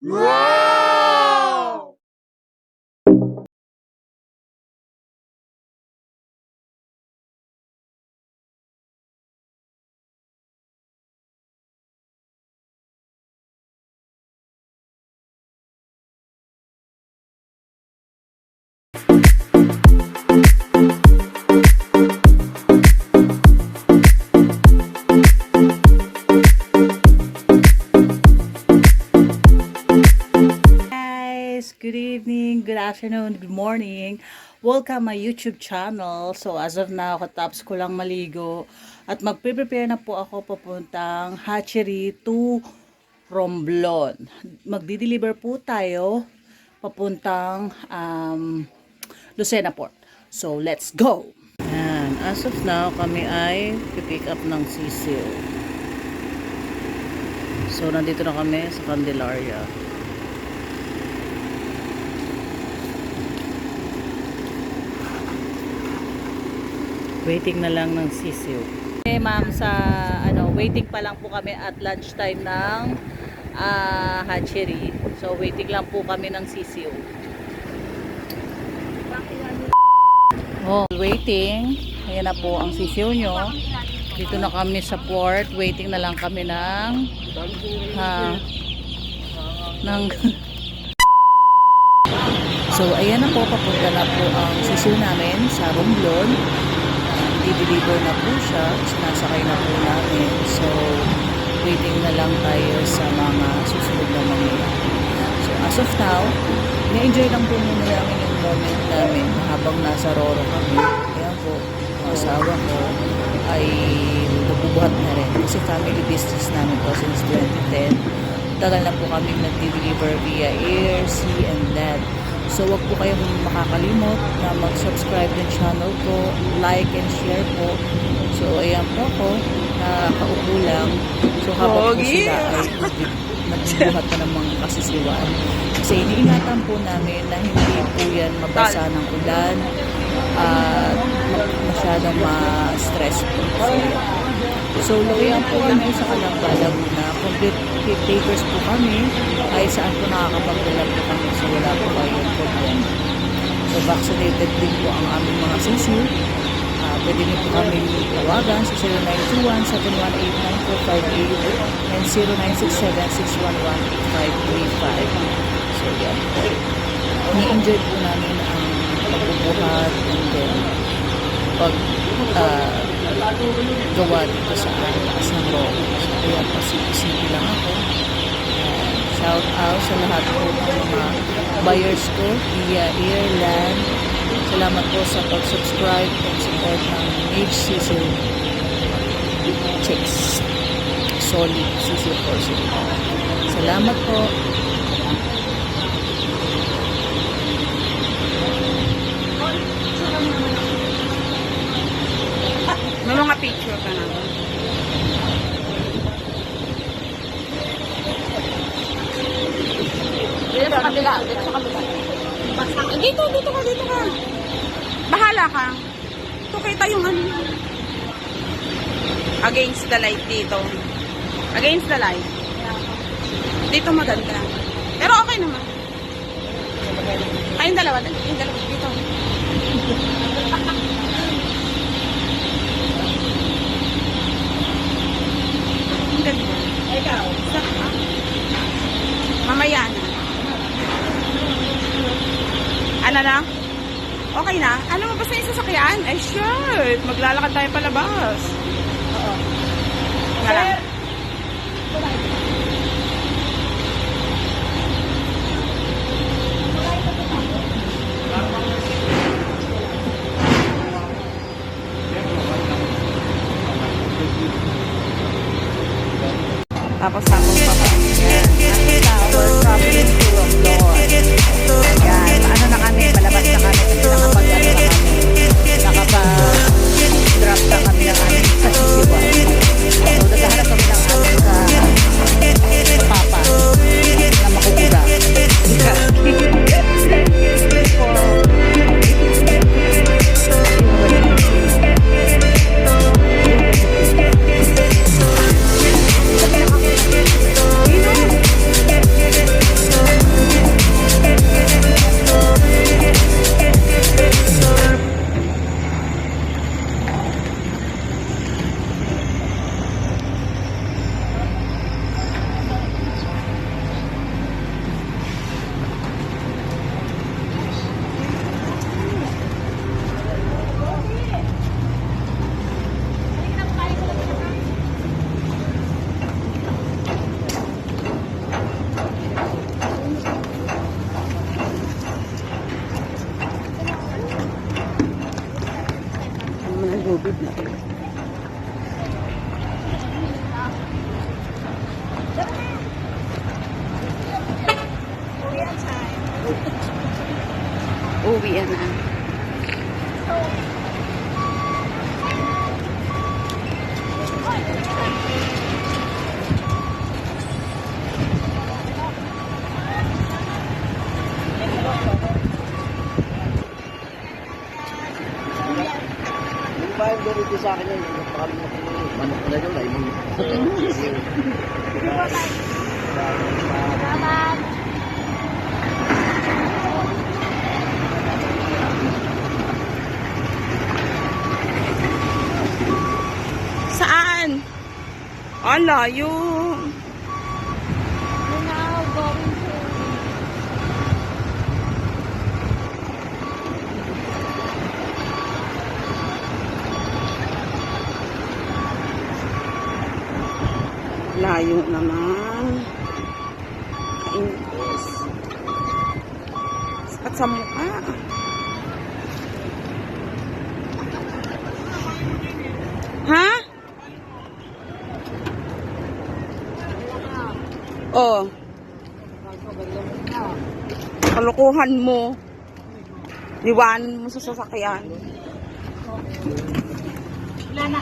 Wow! Good evening, good afternoon, good morning. Welcome my YouTube channel. So as of now, katapos ko lang maligo at magpe-prepare na po ako papuntang hatchery to Romblon. Magdi-deliver po tayo papuntang Lucena Port. So let's go! Yan. As of now, kami ay pick up ng sisil. So nandito na kami sa Candelaria. Waiting na lang ng sisiw. Okay, ma'am, sa waiting pa lang po kami at lunchtime ng hatchery. So waiting lang po kami ng sisiw. Oh, waiting. Ayan na po ang sisiw nyo. Dito na kami sa port. Waiting na lang kami ng So ayan na po, papunta na po ang sisiw namin sa Romblon. I-deliver na po siya, sinasakay na po namin. So, waiting na lang tayo sa mga susunod na mangyayari. So, as of now, na-enjoy lang po muna namin yung moment namin habang nasa Roro kami. Kaya po, ang asawa ko ay nabubuhat na rin. Kasi family business namin po since 2010. Tagal na po kami nag-deliver via air, sea, and land. So, wag po kayong makakalimot na mag-subscribe ng channel ko, like and share po. So, ayan po ako, nakaupo lang. So, habang po sila ay nagbubuhat na ng mga kasisiwaan. Kasi iniingatan po namin na hindi po yan mabasa ng ulan at masyadong ma-stress po. So, lokihan po kami sa Calamba, Laguna. Complete papers po kami. Ay saan po nakakapagdala po kami. So, wala po kayong problem. So, vaccinated din po ang aming mga sisiw. Pwede niyo po kami tawagan sa 0921-718-9458 and 0967-611-8535. So, yan po. Ni-enjoy po namin ang pagbubuhat and then gawa dito sa taas ng road. So, kaya pasipi lang ako. Shout out sa lahat po ng mga buyers ko via Airland. Salamat po sa pag-subscribe and support ng Mage Sisil Chicks. Solid Sisil Force. Salamat po. May mga picture ka na. Dito sa kabila. Dito ka. Bahala ka. Ito kita yung ano. Against the light dito. Against the light. Dito maganda. Pero okay naman. Kayong dalawa. Dito. Ikaw. Mamaya na. Ano na? Okay na? Ano mo ba sa yung sasakyan? Ay, shit. Maglalakad tayo palabas. Oo. Nga lang. Tapos pa. We're traveling to Romblon. Yan. Ano na kami? Palabas na kami. Nakapag-drop na kami ng aming kasisiwa. So, naghahanap kami ng aming Uwi na. Yung bayan doon ito sa akin yun, napakalimutan ko yun. Manok na yun, ay mong... Saan? Ang layo. Layo naman. Kainis. Sapat sa mukha. Ha? Oh. Kalukuhan mo. Iwanan mo sa sasakyan. Wala na.